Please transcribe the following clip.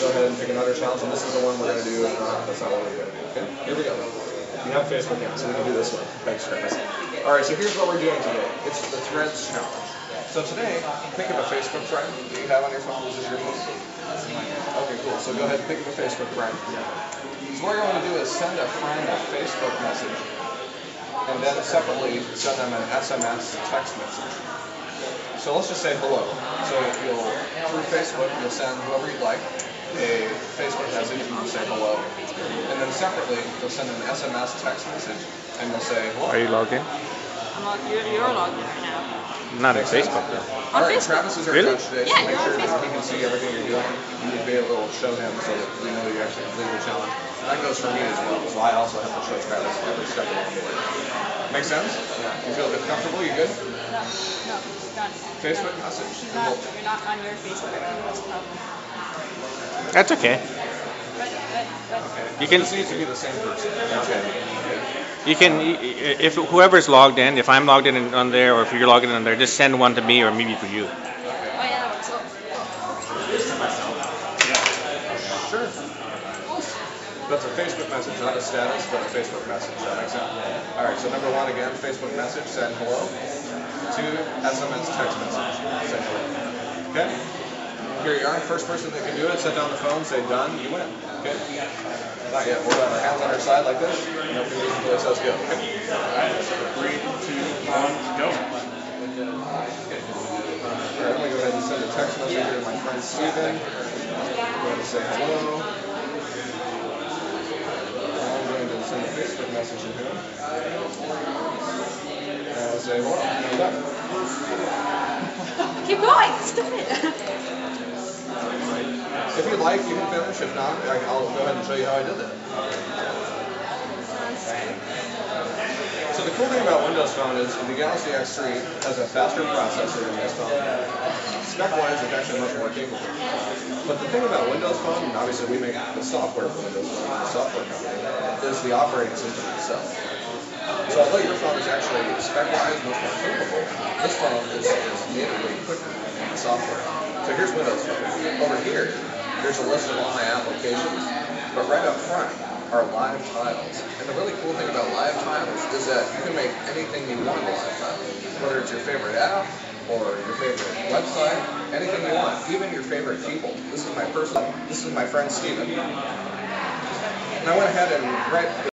go ahead and pick another challenge, and this is the one we're going to do. That's not what we're doing. Okay, here we go. You have Facebook now, so we can do this one. Thanks, Travis. All right, so here's what we're doing today. It's the Threads challenge. So today, think of a Facebook friend that you have on your phone. This is your phone. Okay, cool. So go ahead and think of a Facebook friend. So what you're going to do is send a friend a Facebook message, and then separately send them an SMS text message. So let's just say hello. So through Facebook, you'll send whoever you'd like a Facebook message and you'll say hello. And then separately, you'll send an SMS text message and you'll say hello. Are you logged in? You're logged in right now. Not in Facebook though. All right, Travis is our Really? judge today, so make sure that he can see everything you're doing. You need to be able to show him so that we know you actually completed the challenge. And that goes for me as well, so I also have to show Travis every step along the way. Make sense? You feel a bit comfortable? You good? No, done. Facebook message. You're not on your Facebook account. That's the problem. That's okay. But You can. This needs to be the same person. Okay. You can, if whoever's logged in, if I'm logged in on there, or if you're logged in on there, just send one to me or maybe to you. oh yeah, that works. Sure. That's a Facebook message, not a status, but a Facebook message. That makes sense? All right, so number one again, Facebook message, send hello. 2, SMS text message, say hello. Okay? Here you are, first person that can do it, set down the phone, say done, you win. Okay? Not yet, we'll have our hands on our side like this, and no fingers until it says go. Okay? 3, 2, 1, go. Okay. All right, I'm going to go ahead and send a text message here to my friend Steven. I'm going to say hello. I'm going to send a Facebook message to him. And say hello. I'm done. Keep going. Stop it. If you'd like, you can finish. If not, I'll go ahead and show you how I did that. So the cool thing about Windows Phone is the Galaxy X3 has a faster processor than this phone. Spec-wise, it's actually much more capable. But the thing about Windows Phone, and obviously we make the software for Windows Phone, the software company, is the operating system itself. So although your phone is actually spec-wise much more capable, this phone is natively quicker in the software. So here's Windows Phone. Over here, there's a list of all my applications, but right up front are live tiles. And the really cool thing about live tiles is that you can make anything you want a live tile. Whether it's your favorite app, or your favorite website, anything you want, even your favorite people. This is my friend Steven. And I went ahead and